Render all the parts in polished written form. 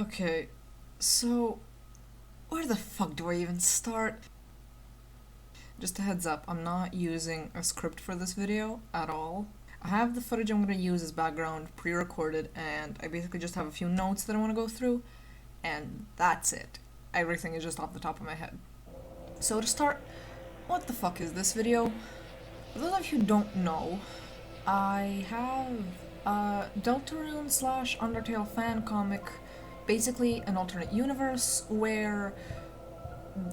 Okay, so where the fuck do I even start? Just a heads up, I'm not using a script for this video at all. I have the footage I'm going to use as background pre-recorded, and I basically just have a few notes that I want to go through, and that's it. Everything is just off the top of my head. So to start, what the fuck is this video? For those of you who don't know, I have a Deltarune / Undertale fan comic, basically an alternate universe where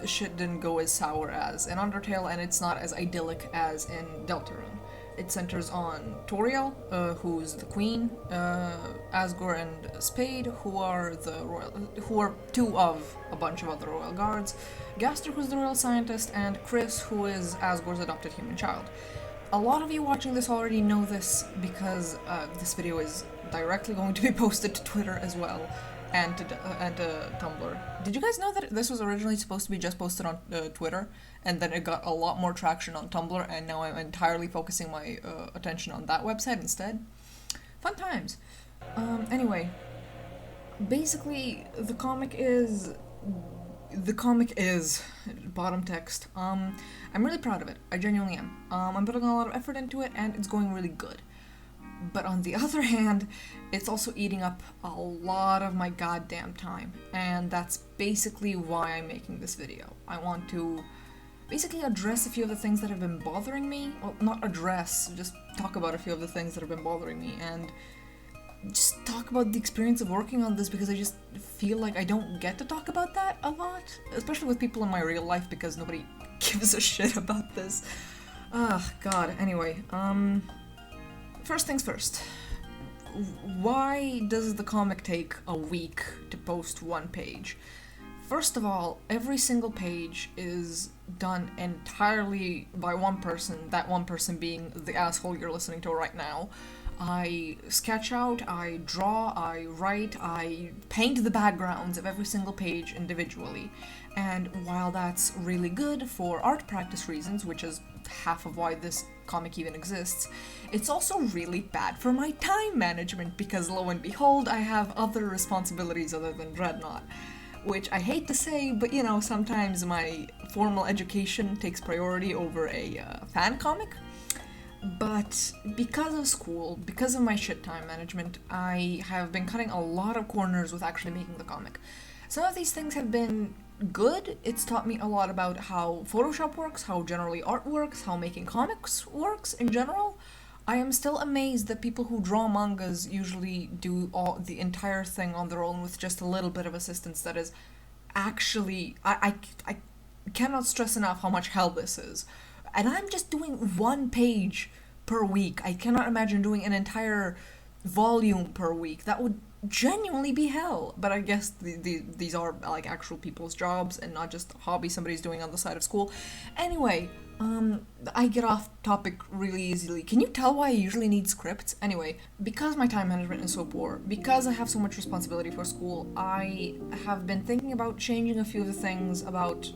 shit didn't go as sour as in Undertale, and it's not as idyllic as in Deltarune. It centers on Toriel, who's the queen, Asgore and Spade, who are two of a bunch of other royal guards, Gaster, who's the royal scientist, and Chris, who is Asgore's adopted human child. A lot of you watching this already know this because this video is directly going to be posted to Twitter as well, and to Tumblr. Did you guys know that this was originally supposed to be just posted on Twitter, and then it got a lot more traction on Tumblr, and now I'm entirely focusing my attention on that website instead? Fun times. Anyway, basically, the comic is bottom text. I'm really proud of it. I genuinely am. I'm putting a lot of effort into it, and it's going really good. But on the other hand, it's also eating up a lot of my goddamn time, and that's basically why I'm making this video. I want to basically address a few of the things that have been bothering me. Well, not address, just talk about a few of the things that have been bothering me, and just talk about the experience of working on this, because I just feel like I don't get to talk about that a lot, especially with people in my real life, because nobody gives a shit about this. Ugh, God. Anyway, first things first. Why does the comic take a week to post one page? First of all, every single page is done entirely by one person, that one person being the asshole you're listening to right now. I sketch out, I draw, I write, I paint the backgrounds of every single page individually. And while that's really good for art practice reasons, which is half of why this comic even exists, it's also really bad for my time management, because lo and behold, I have other responsibilities other than Dreadnought. Which I hate to say, but you know, sometimes my formal education takes priority over a fan comic. But because of school, because of my shit time management, I have been cutting a lot of corners with actually making the comic. Some of these things have been good. It's taught me a lot about how Photoshop works, how generally art works, how making comics works in general. I am still amazed that people who draw mangas usually do the entire thing on their own with just a little bit of assistance. That is actually, I cannot stress enough how much hell this is. And I'm just doing one page per week. I cannot imagine doing an entire volume per week. That would genuinely be hell. But I guess these are like actual people's jobs and not just a hobby somebody's doing on the side of school. Anyway, I get off topic really easily. Can you tell why I usually need scripts? Anyway, because my time management is so poor, because I have so much responsibility for school, I have been thinking about changing a few of the things about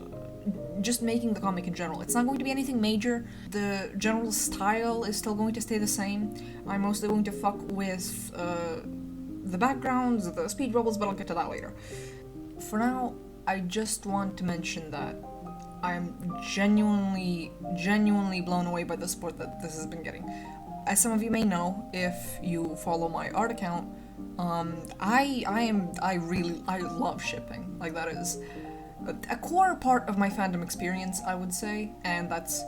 just making the comic in general. It's not going to be anything major. The general style is still going to stay the same. I'm mostly going to fuck with the backgrounds, the speed bubbles, but I'll get to that later. For now, I just want to mention that I'm genuinely blown away by the support that this has been getting. As some of you may know, if you follow my art account, I love shipping. Like, that is a core part of my fandom experience, I would say, and that's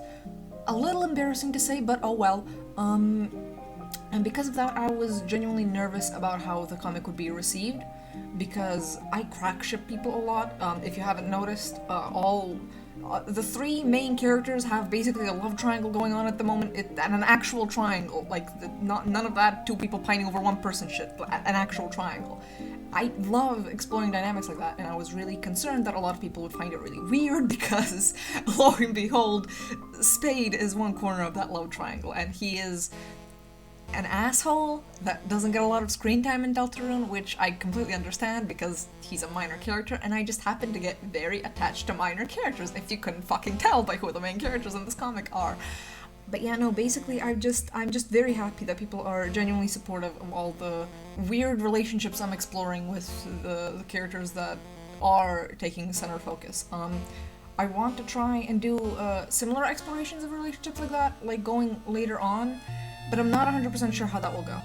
a little embarrassing to say, but oh well. And because of that, I was genuinely nervous about how the comic would be received, because I crack ship people a lot. If you haven't noticed, the three main characters have basically a love triangle going on at the moment, and an actual triangle, like none of that two people pining over one person shit, but an actual triangle. I love exploring dynamics like that, and I was really concerned that a lot of people would find it really weird, because lo and behold, Spade is one corner of that love triangle, and he is an asshole that doesn't get a lot of screen time in Deltarune, which I completely understand because he's a minor character, and I just happen to get very attached to minor characters, if you couldn't fucking tell by who the main characters in this comic are. But yeah, no, basically I'm just very happy that people are genuinely supportive of all the weird relationships I'm exploring with the characters that are taking center focus. I want to try and do similar explorations of relationships like that, like going later on, but I'm not 100% sure how that will go.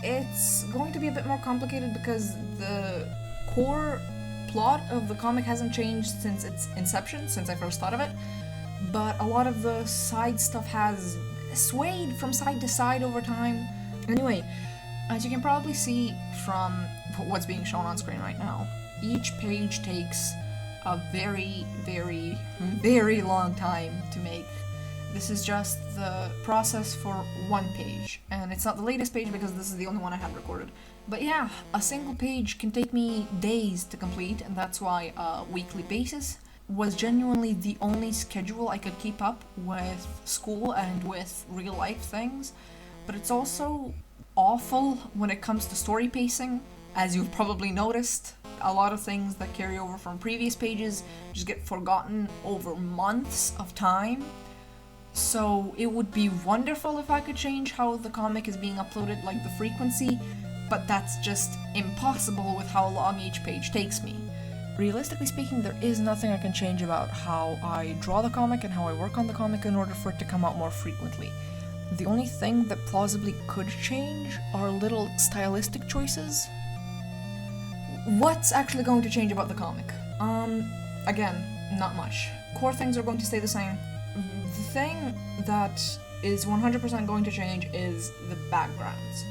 It's going to be a bit more complicated because the core plot of the comic hasn't changed since its inception, since I first thought of it, but a lot of the side stuff has swayed from side to side over time. Anyway, as you can probably see from what's being shown on screen right now, each page takes a very, very, very long time to make. This is just the process for one page, and it's not the latest page because this is the only one I have recorded. But yeah, a single page can take me days to complete, and that's why a weekly basis was genuinely the only schedule I could keep up with school and with real life things. But it's also awful when it comes to story pacing. As you've probably noticed, a lot of things that carry over from previous pages just get forgotten over months of time. So it would be wonderful if I could change how the comic is being uploaded, like the frequency, but that's just impossible with how long each page takes me. Realistically speaking, there is nothing I can change about how I draw the comic and how I work on the comic in order for it to come out more frequently. The only thing that plausibly could change are little stylistic choices. What's actually going to change about the comic? Again, not much. Core things are going to stay the same. The thing that is 100% going to change is the backgrounds.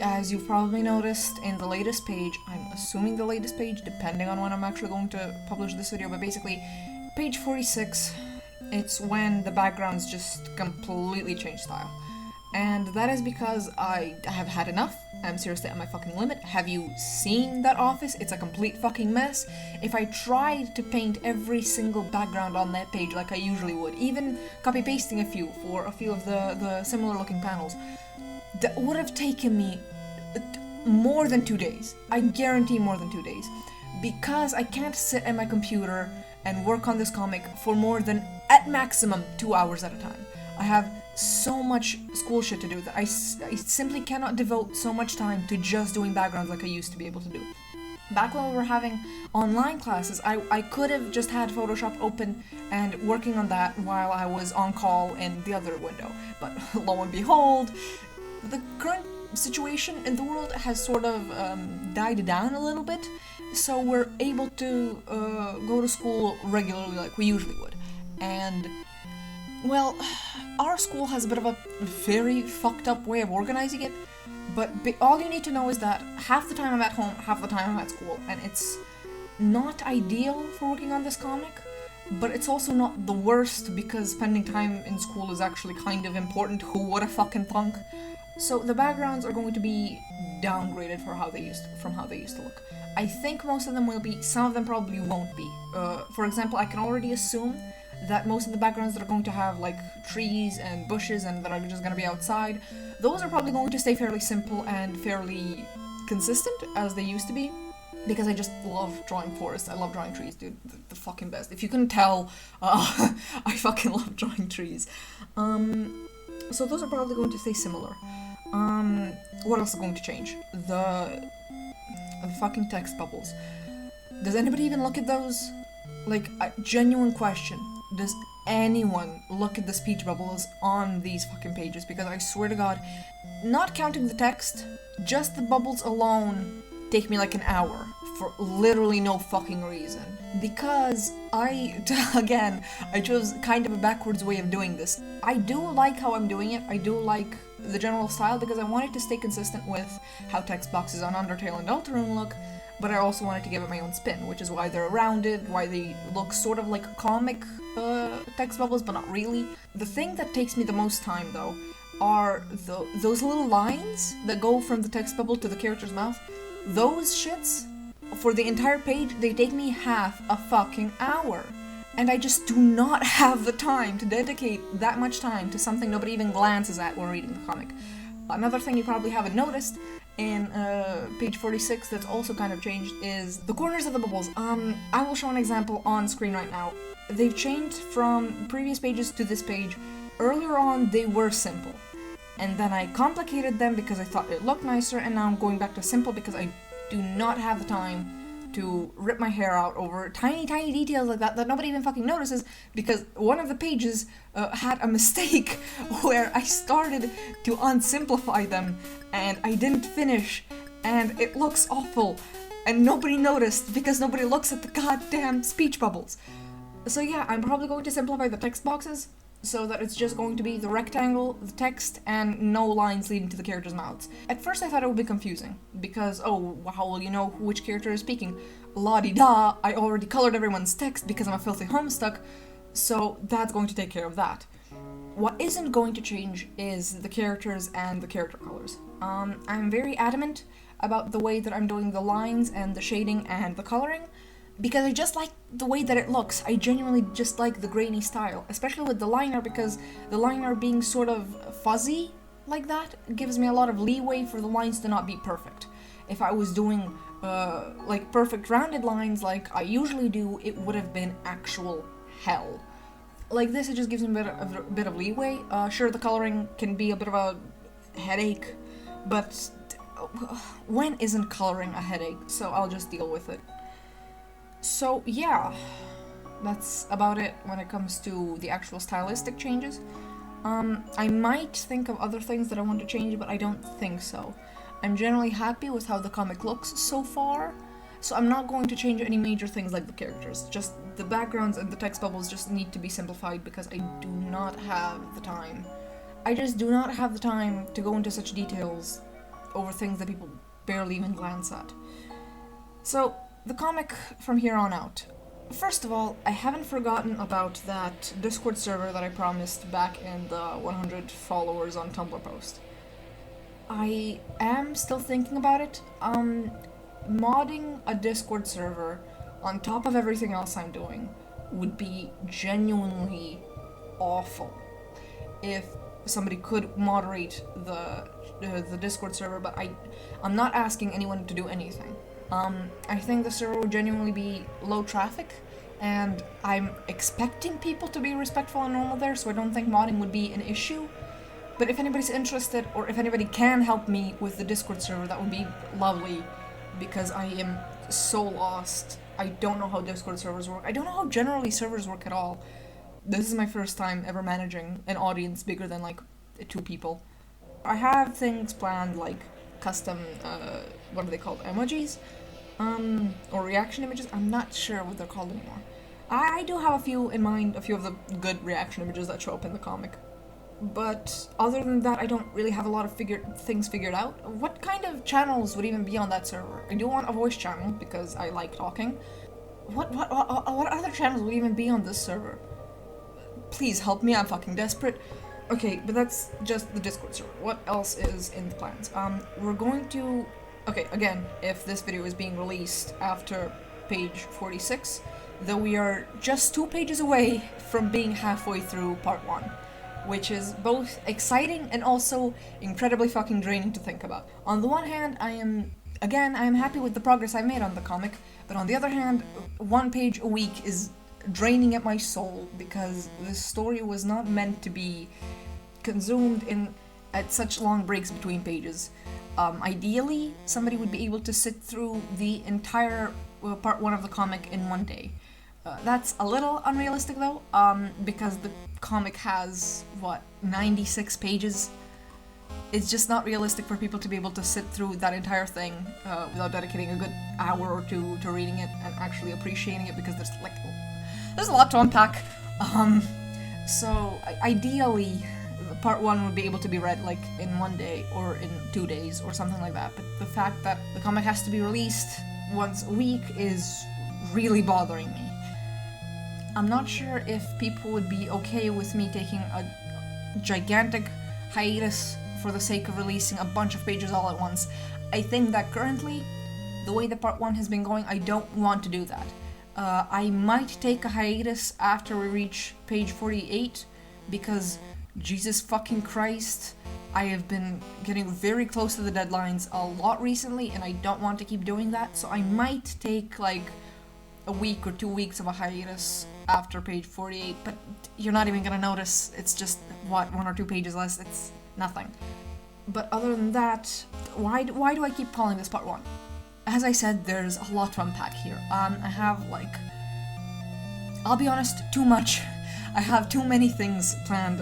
As you've probably noticed in the latest page, I'm assuming the latest page, depending on when I'm actually going to publish this video, but basically, page 46, it's when the backgrounds just completely change style. And that is because I have had enough. I'm seriously at my fucking limit. Have you seen that office? It's a complete fucking mess. If I tried to paint every single background on that page like I usually would, even copy-pasting a few for a few of the similar looking panels, that would have taken me more than 2 days. I guarantee more than 2 days. Because I can't sit at my computer and work on this comic for more than, at maximum, 2 hours at a time. I have so much school shit to do that I simply cannot devote so much time to just doing backgrounds like I used to be able to do. Back when we were having online classes, I could have just had Photoshop open and working on that while I was on call in the other window. But lo and behold, the current situation in the world has sort of died down a little bit, so we're able to go to school regularly like we usually would. And well, our school has a bit of a very fucked up way of organizing it, but all you need to know is that half the time I'm at home, half the time I'm at school, and it's not ideal for working on this comic, but it's also not the worst because spending time in school is actually kind of important. Who would have fucking thunk? So the backgrounds are going to be downgraded from how they used to look. I think most of them will be, some of them probably won't be. For example, I can already assume that most of the backgrounds that are going to have like trees and bushes and that are just going to be outside, those are probably going to stay fairly simple and fairly consistent as they used to be, because I just love drawing forests. I love drawing trees, dude. The fucking best. If you couldn't tell, I fucking love drawing trees. So those are probably going to stay similar. What else is going to change? The fucking text bubbles. Does anybody even look at those? Like, a genuine question. Does anyone look at the speech bubbles on these fucking pages? Because I swear to God, not counting the text, just the bubbles alone take me like an hour for literally no fucking reason. Because I chose kind of a backwards way of doing this. I do like how I'm doing it. I do like the general style because I wanted to stay consistent with how text boxes on Undertale and Deltarune look, but I also wanted to give it my own spin, which is why they're rounded, why they look sort of like comic text bubbles, but not really. The thing that takes me the most time, though, are those little lines that go from the text bubble to the character's mouth. Those shits, for the entire page, they take me half a fucking hour. And I just do not have the time to dedicate that much time to something nobody even glances at when reading the comic. Another thing you probably haven't noticed in page 46 that's also kind of changed is the corners of the bubbles. I will show an example on screen right now. They've changed from previous pages to this page. Earlier on, they were simple. and then I complicated them because I thought it looked nicer, and now I'm going back to simple because I do not have the time to rip my hair out over tiny details like that nobody even fucking notices, because one of the pages had a mistake where I started to unsimplify them and I didn't finish, and it looks awful, and nobody noticed because nobody looks at the goddamn speech bubbles. So yeah, I'm probably going to simplify the text boxes so that it's just going to be the rectangle, the text, and no lines leading to the characters' mouths. At first I thought it would be confusing, because, oh, how will you know which character is speaking? La-di-da, I already colored everyone's text because I'm a filthy homestuck, so that's going to take care of that. What isn't going to change is the characters and the character colors. I'm very adamant about the way that I'm doing the lines and the shading and the coloring, because I just like the way that it looks. I genuinely just like the grainy style, especially with the liner, because the liner being sort of fuzzy like that gives me a lot of leeway for the lines to not be perfect. If I was doing like perfect rounded lines like I usually do, it would have been actual hell. Like this, it just gives me a bit of leeway. Sure, the coloring can be a bit of a headache, but when isn't coloring a headache? So I'll just deal with it. So yeah, that's about it when it comes to the actual stylistic changes. I might think of other things that I want to change, but I don't think so. I'm generally happy with how the comic looks so far, so I'm not going to change any major things like the characters. Just the backgrounds and the text bubbles just need to be simplified because I do not have the time. I just do not have the time to go into such details over things that people barely even glance at. So, the comic from here on out. First of all, I haven't forgotten about that Discord server that I promised back in the 100 followers on Tumblr post. I am still thinking about it. Modding a Discord server on top of everything else I'm doing would be genuinely awful if somebody could moderate the Discord server, but I'm not asking anyone to do anything. I think the server would genuinely be low traffic, and I'm expecting people to be respectful and normal there, so I don't think modding would be an issue. But if anybody's interested, or if anybody can help me with the Discord server, that would be lovely, because I am so lost. I don't know how Discord servers work. I don't know how generally servers work at all. This is my first time ever managing an audience bigger than like 2 people. I have things planned like custom, what are they called, emojis? Or reaction images? I'm not sure what they're called anymore. I do have a few in mind, a few of the good reaction images that show up in the comic. But other than that, I don't really have a lot of things figured out. What kind of channels would even be on that server? I do want a voice channel because I like talking. What other channels would even be on this server? Please help me, I'm fucking desperate. Okay, but that's just the Discord server. What else is in the plans? We're going to... Okay, again, if this video is being released after page 46, though we are just 2 pages away from being halfway through part 1, which is both exciting and also incredibly fucking draining to think about. On the one hand, I am happy with the progress I've made on the comic, but on the other hand, 1 page a week is draining at my soul because this story was not meant to be consumed at such long breaks between pages. Ideally, somebody would be able to sit through the entire part 1 of the comic in 1 day. That's a little unrealistic though, because the comic has, 96 pages? It's just not realistic for people to be able to sit through that entire thing without dedicating a good hour or 2 to reading it and actually appreciating it, because there's a lot to unpack. So ideally, part 1 would be able to be read in 1 day or in 2 days or something like that, but the fact that the comic has to be released once a week is really bothering me. I'm not sure if people would be okay with me taking a gigantic hiatus for the sake of releasing a bunch of pages all at once. I think that currently, the way that part 1 has been going, I don't want to do that. I might take a hiatus after we reach page 48, because Jesus fucking Christ, I have been getting very close to the deadlines a lot recently, and I don't want to keep doing that, so I might take a week or 2 weeks of a hiatus after page 48, but you're not even gonna notice. It's just, 1 or 2 pages less. nothing. But other than that, why do I keep calling this part 1? As I said, there's a lot to unpack here. I have, like, I'll be honest, too much. I have too many things planned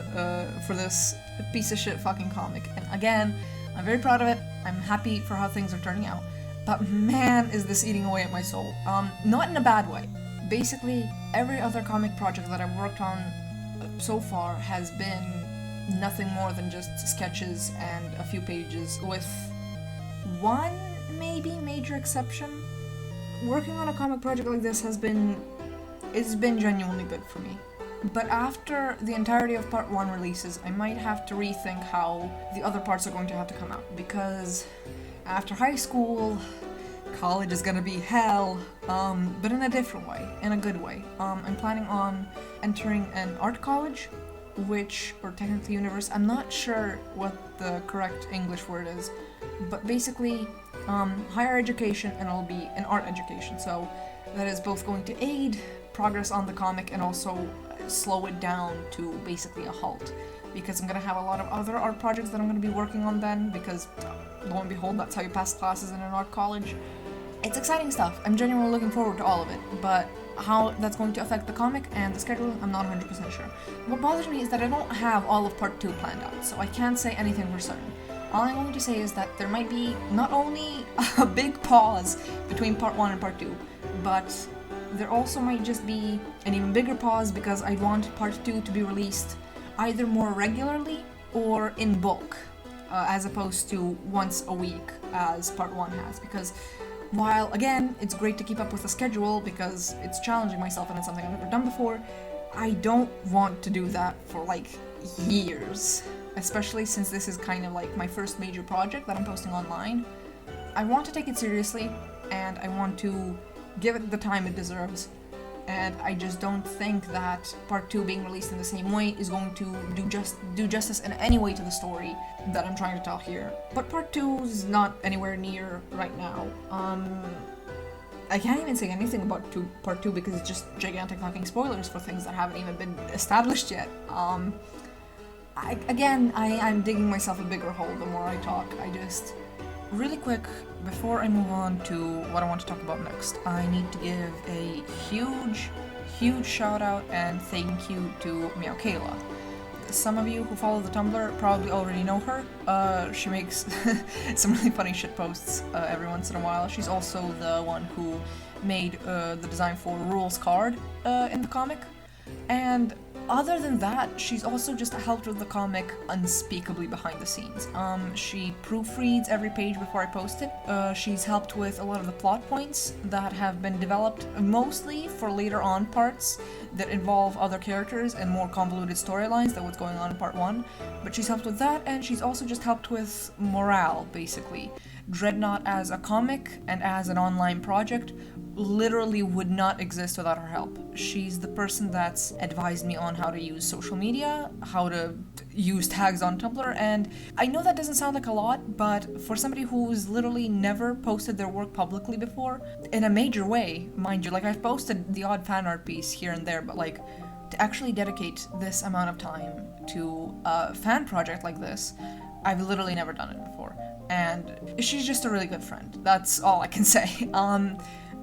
for this piece of shit fucking comic. And again, I'm very proud of it. I'm happy for how things are turning out. But man, is this eating away at my soul. Not in a bad way. Basically, every other comic project that I've worked on so far has been nothing more than just sketches and a few pages, with one maybe major exception. Working on a comic project like this it's been genuinely good for me. But after the entirety of part 1 releases, I might have to rethink how the other parts are going to have to come out, because after high school, college is gonna be hell, but in a different way, in a good way. I'm planning on entering an art college, or technically university, I'm not sure what the correct English word is, but basically, higher education, and it'll be an art education, so that is both going to aid progress on the comic and also slow it down to basically a halt, because I'm gonna have a lot of other art projects that I'm gonna be working on then, because lo and behold, that's how you pass classes in an art college. It's exciting stuff. I'm genuinely looking forward to all of it, but how that's going to affect the comic and the schedule, I'm not 100% sure. What bothers me is that I don't have all of part 2 planned out, so I can't say anything for certain. All I'm going to say is that there might be not only a big pause between part 1 and part 2, but there also might just be an even bigger pause because I want part 2 to be released either more regularly or in bulk, as opposed to once a week as part 1 has, because while, again, it's great to keep up with the schedule because it's challenging myself and it's something I've never done before, I don't want to do that for, like, years. Especially since this is kind of like my first major project that I'm posting online. I want to take it seriously, and I want to give it the time it deserves. And I just don't think that part 2 being released in the same way is going to do justice in any way to the story that I'm trying to tell here. But part 2 is not anywhere near right now. I can't even say anything about part 2 because it's just gigantic fucking spoilers for things that haven't even been established yet. I'm digging myself a bigger hole the more I talk. Really quick, before I move on to what I want to talk about next, I need to give a huge shout out and thank you to Meow Kayla. Some of you who follow the Tumblr probably already know her. She makes some really funny shit posts every once in a while. She's also the one who made the design for Rule's card in the comic. And other than that, she's also just helped with the comic unspeakably behind the scenes. She proofreads every page before I post it. She's helped with a lot of the plot points that have been developed, mostly for later on parts that involve other characters and more convoluted storylines than what's going on in part 1. But she's helped with that, and she's also just helped with morale, basically. Dreadnought as a comic and as an online project literally would not exist without her help. She's the person that's advised me on how to use social media, how to use tags on Tumblr, and I know that doesn't sound like a lot, but for somebody who's literally never posted their work publicly before, in a major way, mind you, like I've posted the odd fan art piece here and there, but like to actually dedicate this amount of time to a fan project like this, I've literally never done it before. And she's just a really good friend. That's all I can say.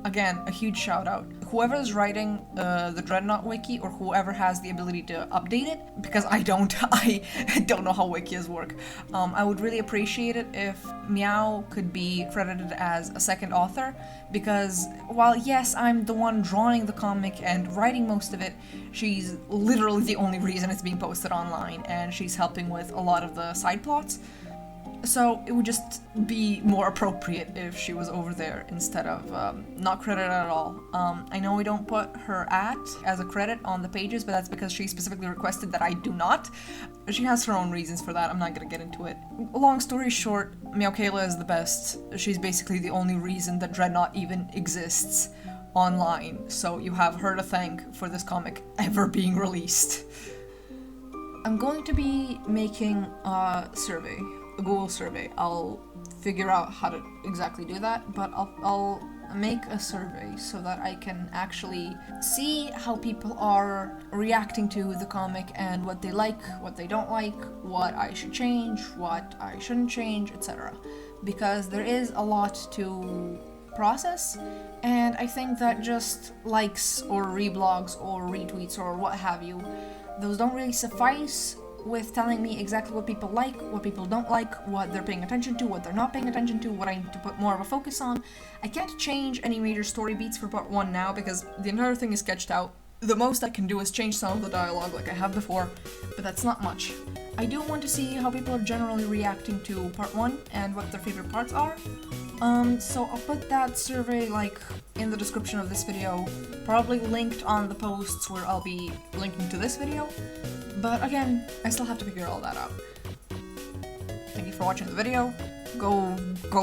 Again, a huge shout out. Whoever is writing the Dreadnought wiki, or whoever has the ability to update it, because I don't know how wikis work. I would really appreciate it if Meow could be credited as a second author, because while yes, I'm the one drawing the comic and writing most of it, she's literally the only reason it's being posted online, and she's helping with a lot of the side plots. So it would just be more appropriate if she was over there instead of not credited at all. I know we don't put her as a credit on the pages, but that's because she specifically requested that I do not. She has her own reasons for that, I'm not gonna get into it. Long story short, Meow Kayla is the best. She's basically the only reason that Dreadnought even exists online, so you have her to thank for this comic ever being released. I'm going to be making a survey. A Google survey. I'll figure out how to exactly do that, but I'll make a survey so that I can actually see how people are reacting to the comic and what they like, what they don't like, what I should change, what I shouldn't change, etc. Because there is a lot to process, and I think that just likes or reblogs or retweets or what have you, those don't really suffice with telling me exactly what people like, what people don't like, what they're paying attention to, what they're not paying attention to, what I need to put more of a focus on. I can't change any major story beats for part 1 now because the entire thing is sketched out. The most I can do is change some of the dialogue like I have before, but that's not much. I do want to see how people are generally reacting to part 1 and what their favorite parts are. So I'll put that survey in the description of this video, probably linked on the posts where I'll be linking to this video. But again, I still have to figure all that out. Thank you for watching the video. Go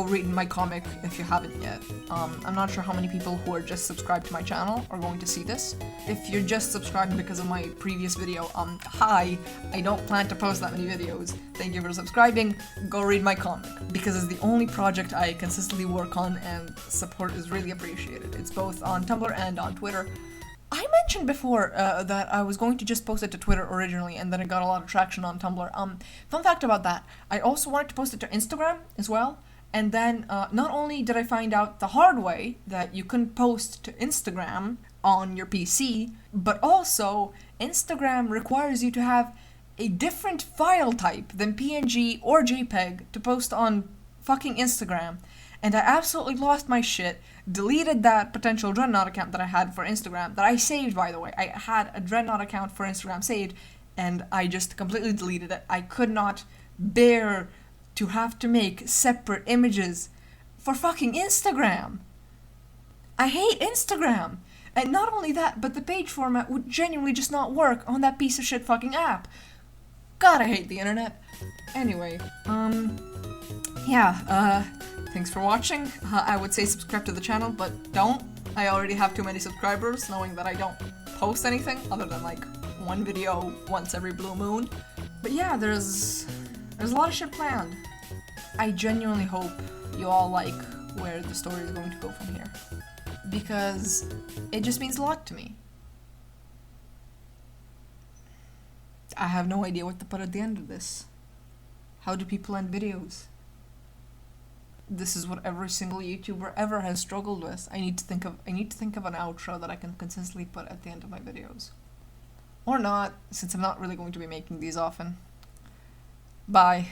read my comic if you haven't yet. I'm not sure how many people who are just subscribed to my channel are going to see this. If you're just subscribed because of my previous video, hi, I don't plan to post that many videos. Thank you for subscribing. Go read my comic, because it's the only project I consistently work on and support is really appreciated. It's both on Tumblr and on Twitter. I mentioned before that I was going to just post it to Twitter originally, and then it got a lot of traction on Tumblr. Fun fact about that, I also wanted to post it to Instagram as well, and then not only did I find out the hard way that you couldn't post to Instagram on your PC, but also Instagram requires you to have a different file type than PNG or JPEG to post on fucking Instagram. And I absolutely lost my shit, deleted that potential Dreadnought account that I had for Instagram, that I saved, by the way. I had a Dreadnought account for Instagram saved, and I just completely deleted it. I could not bear to have to make separate images for fucking Instagram. I hate Instagram. And not only that, but the page format would genuinely just not work on that piece of shit fucking app. God, I hate the internet. Anyway, thanks for watching. I would say subscribe to the channel, but don't. I already have too many subscribers, knowing that I don't post anything other than one video once every blue moon. But yeah, there's a lot of shit planned. I genuinely hope you all like where the story is going to go from here, because it just means a lot to me. I have no idea what to put at the end of this. How do people end videos? This is what every single YouTuber ever has struggled with. I need to think of an outro that I can consistently put at the end of my videos. Or not, since I'm not really going to be making these often. Bye.